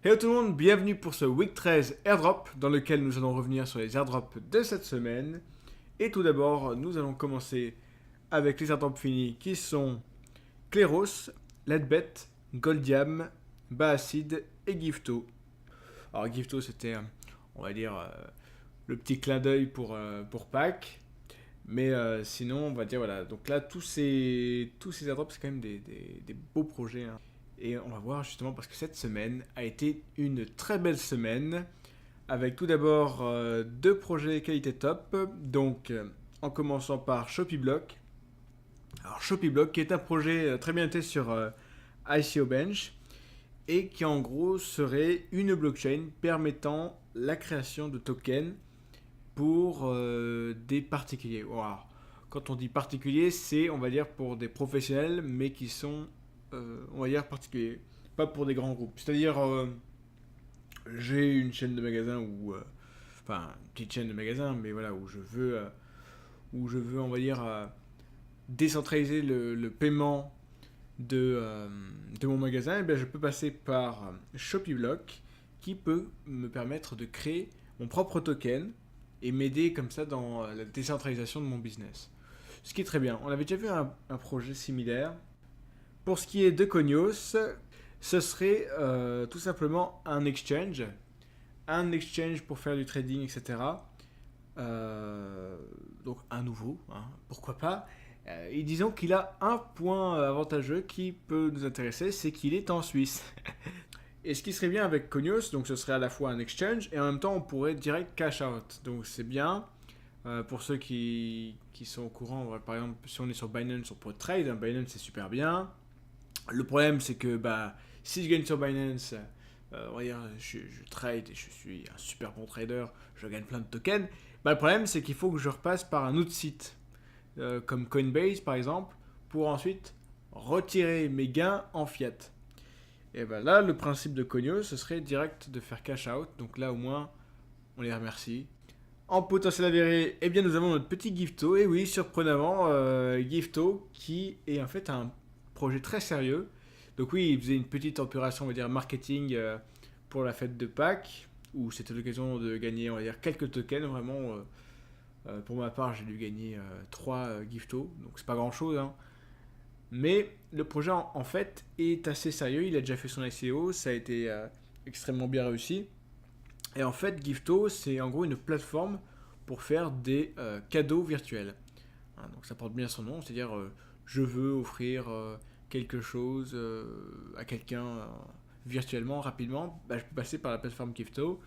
Hello tout le monde, bienvenue pour ce Week 13 Airdrop dans lequel nous allons revenir sur les airdrops de cette semaine. Et tout d'abord, nous allons commencer avec les airdrops finis qui sont Kleros, Ledbet, Goldiam, Baacid et Gifto. Alors Gifto c'était, on va dire, le petit clin d'œil pour Pâques. Mais sinon, on va dire, voilà. Donc là, tous ces airdrops, c'est quand même des beaux projets, hein. Et on va voir justement parce que cette semaine a été une très belle semaine. Avec tout d'abord deux projets qualité top. Donc, en commençant par ShopeeBlock. Alors, ShopeeBlock qui est un projet très bien noté sur ICO Bench. Et qui en gros serait une blockchain permettant la création de tokens pour des particuliers. Wow. Quand on dit particulier, c'est on va dire pour des professionnels, mais qui sont on va dire particuliers, pas pour des grands groupes. C'est-à-dire, j'ai une chaîne de magasins où, enfin, une petite chaîne de magasins, mais voilà, où je veux, on va dire, décentraliser le paiement de mon magasin, et bien je peux passer par ShopeeBlock qui peut me permettre de créer mon propre token et m'aider comme ça dans la décentralisation de mon business. Ce qui est très bien. On avait déjà vu un projet similaire. Pour ce qui est de Cognos, ce serait tout simplement un exchange. Un exchange pour faire du trading, etc. Donc un nouveau, hein, pourquoi pas. Et disons qu'il a un point avantageux qui peut nous intéresser, c'est qu'il est en Suisse. Et ce qui serait bien avec Cognos, donc ce serait à la fois un exchange et en même temps on pourrait direct cash out. Donc c'est bien. Pour ceux qui sont au courant, par exemple si on est sur Binance, on pourrait trade. Binance c'est super bien. Le problème c'est que si je gagne sur Binance, on va dire, je trade et je suis un super bon trader, je gagne plein de tokens. Le problème c'est qu'il faut que je repasse par un autre site, comme Coinbase par exemple, pour ensuite retirer mes gains en fiat. Et là, le principe de Cognos, ce serait direct de faire cash out. Donc là, au moins, on les remercie. En potentiel avéré, eh bien, nous avons notre petit Gifto. Et oui, surprenamment, Gifto, qui est en fait un projet très sérieux. Donc oui, il faisait une petite opération, on va dire, marketing pour la fête de Pâques, où c'était l'occasion de gagner, on va dire, quelques tokens. Vraiment, pour ma part, j'ai dû gagner 3 Gifto. Donc c'est pas grand-chose, hein. Mais le projet en fait est assez sérieux, il a déjà fait son ICO, ça a été extrêmement bien réussi. Et en fait, Gifto, c'est en gros une plateforme pour faire des cadeaux virtuels. Hein, donc ça porte bien son nom, c'est-à-dire je veux offrir quelque chose à quelqu'un virtuellement, rapidement, je peux passer par la plateforme Gifto,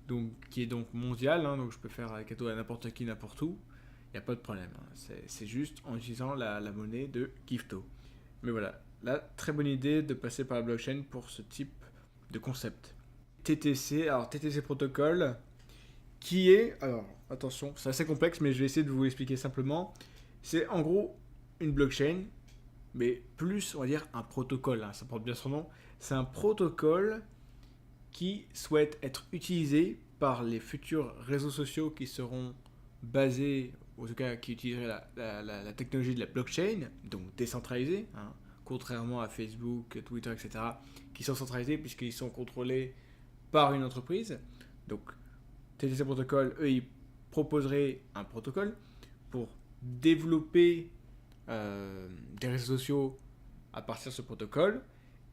donc, qui est donc mondiale, hein, donc je peux faire un cadeau à n'importe qui, n'importe où. Il n'y a pas de problème, hein. C'est juste en utilisant la monnaie de Gifto. Mais voilà, là, très bonne idée de passer par la blockchain pour ce type de concept. TTC, alors TTC protocole, qui est, alors attention, c'est assez complexe, mais je vais essayer de vous l'expliquer simplement. C'est en gros une blockchain, mais plus, on va dire, un protocole, hein, ça porte bien son nom. C'est un protocole qui souhaite être utilisé par les futurs réseaux sociaux qui seront basés, ou en tout cas qui utiliseraient la technologie de la blockchain, donc décentralisée, hein, contrairement à Facebook, Twitter, etc., qui sont centralisés puisqu'ils sont contrôlés par une entreprise. Donc TTC Protocol, eux, ils proposeraient un protocole pour développer des réseaux sociaux à partir de ce protocole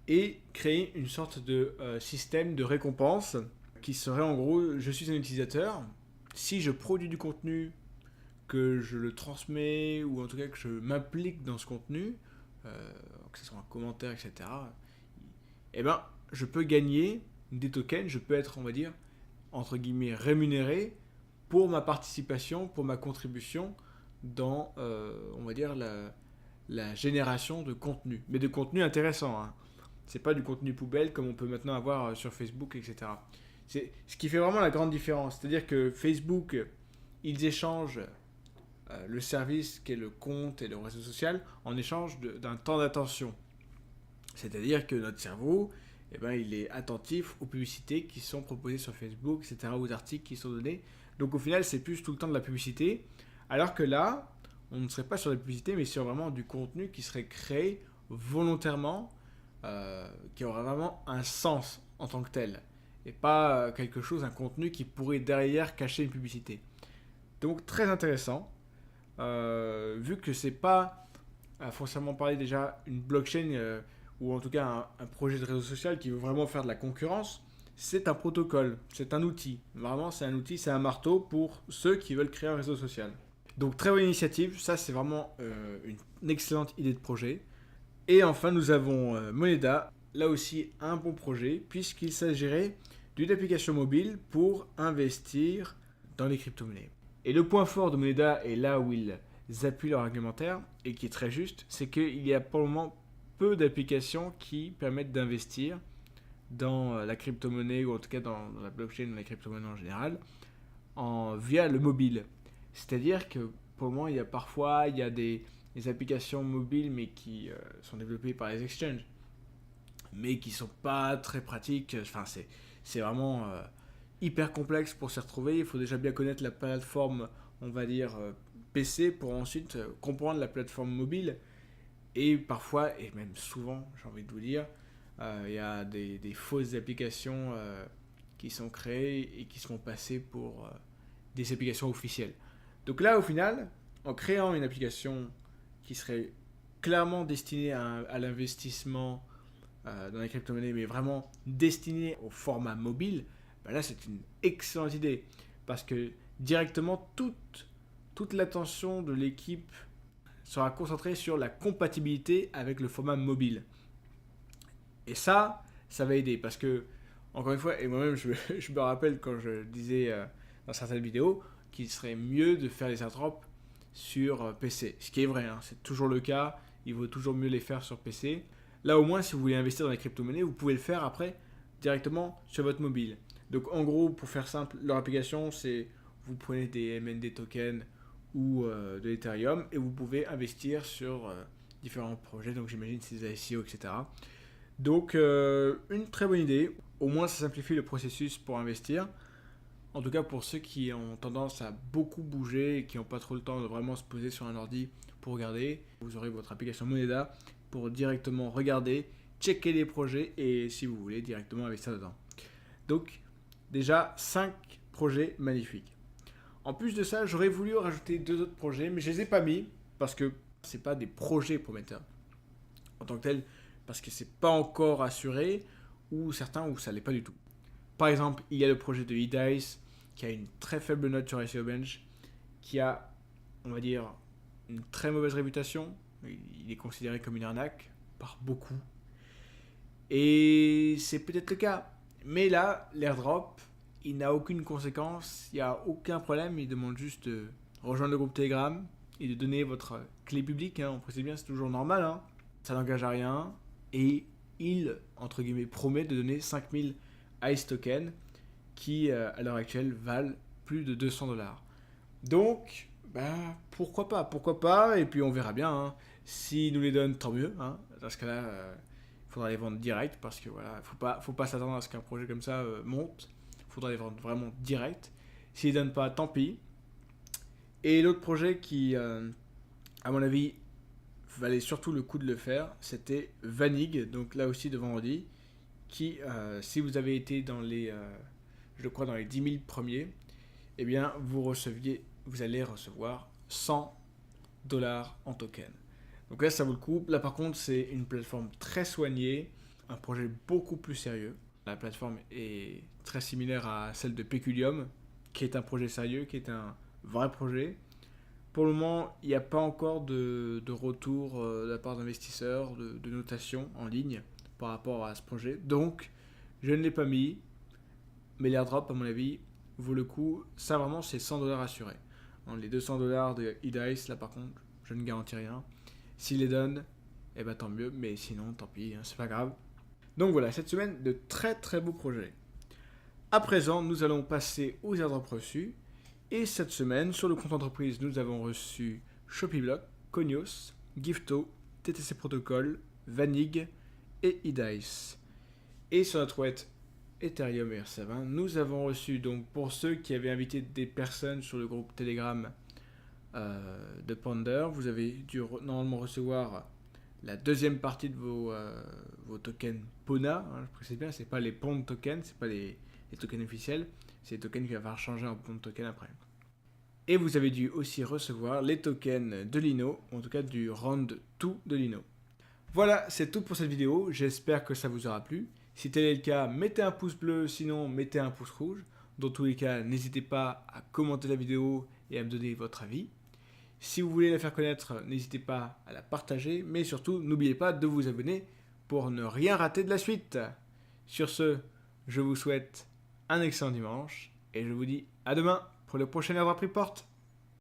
et créer une sorte de système de récompense qui serait en gros, je suis un utilisateur, si je produis du contenu, que je le transmets, ou en tout cas que je m'implique dans ce contenu, que ce soit un commentaire, etc., je peux gagner des tokens, je peux être, on va dire, entre guillemets, rémunéré pour ma participation, pour ma contribution dans, on va dire, la génération de contenu. Mais de contenu intéressant, hein. C'est pas du contenu poubelle comme on peut maintenant avoir sur Facebook, etc. C'est ce qui fait vraiment la grande différence. C'est-à-dire que Facebook, ils échangent le service qu'est le compte et le réseau social en échange d'un temps d'attention. C'est-à-dire que notre cerveau, il est attentif aux publicités qui sont proposées sur Facebook, etc., aux articles qui sont donnés. Donc au final, c'est plus tout le temps de la publicité. Alors que là, on ne serait pas sur la publicité, mais sur vraiment du contenu qui serait créé volontairement, qui aurait vraiment un sens en tant que tel. et pas quelque chose, un contenu qui pourrait derrière cacher une publicité. Donc très intéressant, vu que c'est pas forcément parler déjà une blockchain ou en tout cas un projet de réseau social qui veut vraiment faire de la concurrence, c'est un protocole, c'est un outil. Vraiment, c'est un outil, c'est un marteau pour ceux qui veulent créer un réseau social. Donc très bonne initiative, ça c'est vraiment une excellente idée de projet. Et enfin, nous avons Moneda, là aussi un bon projet, puisqu'il s'agirait d'une application mobile pour investir dans les crypto-monnaies. Et le point fort de Moneda, et là où ils appuient leur argumentaire, et qui est très juste, c'est qu'il y a pour le moment peu d'applications qui permettent d'investir dans la crypto-monnaie, ou en tout cas dans la blockchain, dans la crypto-monnaie en général, via le mobile. C'est-à-dire que pour le moment, il y a des applications mobiles, mais qui sont développées par les exchanges, mais qui sont pas très pratiques. Enfin, c'est vraiment hyper complexe pour s'y retrouver. Il faut déjà bien connaître la plateforme, on va dire, PC, pour ensuite comprendre la plateforme mobile. Et parfois, et même souvent, j'ai envie de vous dire, il y a des fausses applications qui sont créées et qui se font passer pour des applications officielles. Donc là, au final, en créant une application qui serait clairement destinée à l'investissement dans les crypto-monnaies, mais vraiment destinée au format mobile, ben là, c'est une excellente idée. Parce que directement, toute l'attention de l'équipe sera concentrée sur la compatibilité avec le format mobile. Et ça va aider. Parce que, encore une fois, et moi-même, je me rappelle quand je disais dans certaines vidéos qu'il serait mieux de faire les airdrops sur PC. Ce qui est vrai, hein, c'est toujours le cas. Il vaut toujours mieux les faire sur PC. Là, au moins, si vous voulez investir dans les crypto-monnaies, vous pouvez le faire après directement sur votre mobile. Donc, en gros, pour faire simple, leur application, c'est vous prenez des MND tokens ou de l'Ethereum et vous pouvez investir sur différents projets. Donc, j'imagine c'est des ICO, etc. Donc, une très bonne idée. Au moins, ça simplifie le processus pour investir. En tout cas, pour ceux qui ont tendance à beaucoup bouger et qui n'ont pas trop le temps de vraiment se poser sur un ordi pour regarder, vous aurez votre application Moneda pour directement regarder, checker les projets et, si vous voulez, directement investir dedans. Donc, déjà, 5 projets magnifiques. En plus de ça, j'aurais voulu rajouter 2 autres projets, mais je ne les ai pas mis parce que ce pas des projets prometteurs en tant que tel, parce que c'est pas encore assuré, ou certains où ça l'est pas du tout. Par exemple, il y a le projet de eDice qui a une très faible note sur ICO Bench, qui a, on va dire, une très mauvaise réputation. Il est considéré comme une arnaque par beaucoup. Et c'est peut-être le cas. Mais là, l'airdrop, il n'a aucune conséquence, il n'y a aucun problème. Il demande juste de rejoindre le groupe Telegram et de donner votre clé publique. Hein. On précise bien, c'est toujours normal. Hein. Ça n'engage à rien. Et il, entre guillemets, promet de donner 5000 ICE tokens qui, à l'heure actuelle, valent plus de 200$. Donc, pourquoi pas, et puis on verra bien. Hein. S'ils nous les donnent, tant mieux. Hein. Dans ce cas-là, il faudra les vendre direct, parce que voilà, faut pas s'attendre à ce qu'un projet comme ça monte. Il faudra les vendre vraiment direct. S'ils ne donnent pas, tant pis. Et l'autre projet qui, à mon avis, valait surtout le coup de le faire, c'était Vanig, donc là aussi de vendredi, qui, si vous avez été dans les, je crois, dans les 10 000 premiers, eh bien, vous allez recevoir $100 en token. Donc là, ça vaut le coup. Là, par contre, c'est une plateforme très soignée, un projet beaucoup plus sérieux. La plateforme est très similaire à celle de Peculium, qui est un projet sérieux, qui est un vrai projet. Pour le moment, il n'y a pas encore de retour de la part d'investisseurs, de notation en ligne par rapport à ce projet. Donc, je ne l'ai pas mis, mais l'airdrop, à mon avis, vaut le coup. Ça, vraiment, c'est $100 assurés. Les $200 de eDice, là, par contre, je ne garantis rien. S'ils les donnent, eh ben, tant mieux, mais sinon, tant pis, hein, c'est pas grave. Donc voilà, cette semaine, de très très beaux projets. À présent, nous allons passer aux airdrops reçus. Et cette semaine, sur le compte entreprise, nous avons reçu Shopiblock, Cognos, Gifto, TTC Protocol, Vanig et eDice. Et sur notre wallet Ethereum et RC20, nous avons reçu, donc pour ceux qui avaient invité des personnes sur le groupe Telegram de Ponder, vous avez dû normalement recevoir la deuxième partie de vos tokens PONA, hein, je précise bien, c'est pas les Pond tokens, c'est pas les tokens officiels, c'est les tokens qui va falloir changer en Pond token après. Et vous avez dû aussi recevoir les tokens de Lino, en tout cas du round 2 de Lino. Voilà, c'est tout pour cette vidéo, j'espère que ça vous aura plu. Si tel est le cas, mettez un pouce bleu, sinon mettez un pouce rouge. Dans tous les cas, n'hésitez pas à commenter la vidéo et à me donner votre avis. Si vous voulez la faire connaître, n'hésitez pas à la partager, mais surtout, n'oubliez pas de vous abonner pour ne rien rater de la suite. Sur ce, je vous souhaite un excellent dimanche et je vous dis à demain pour le prochain Airdrop Report.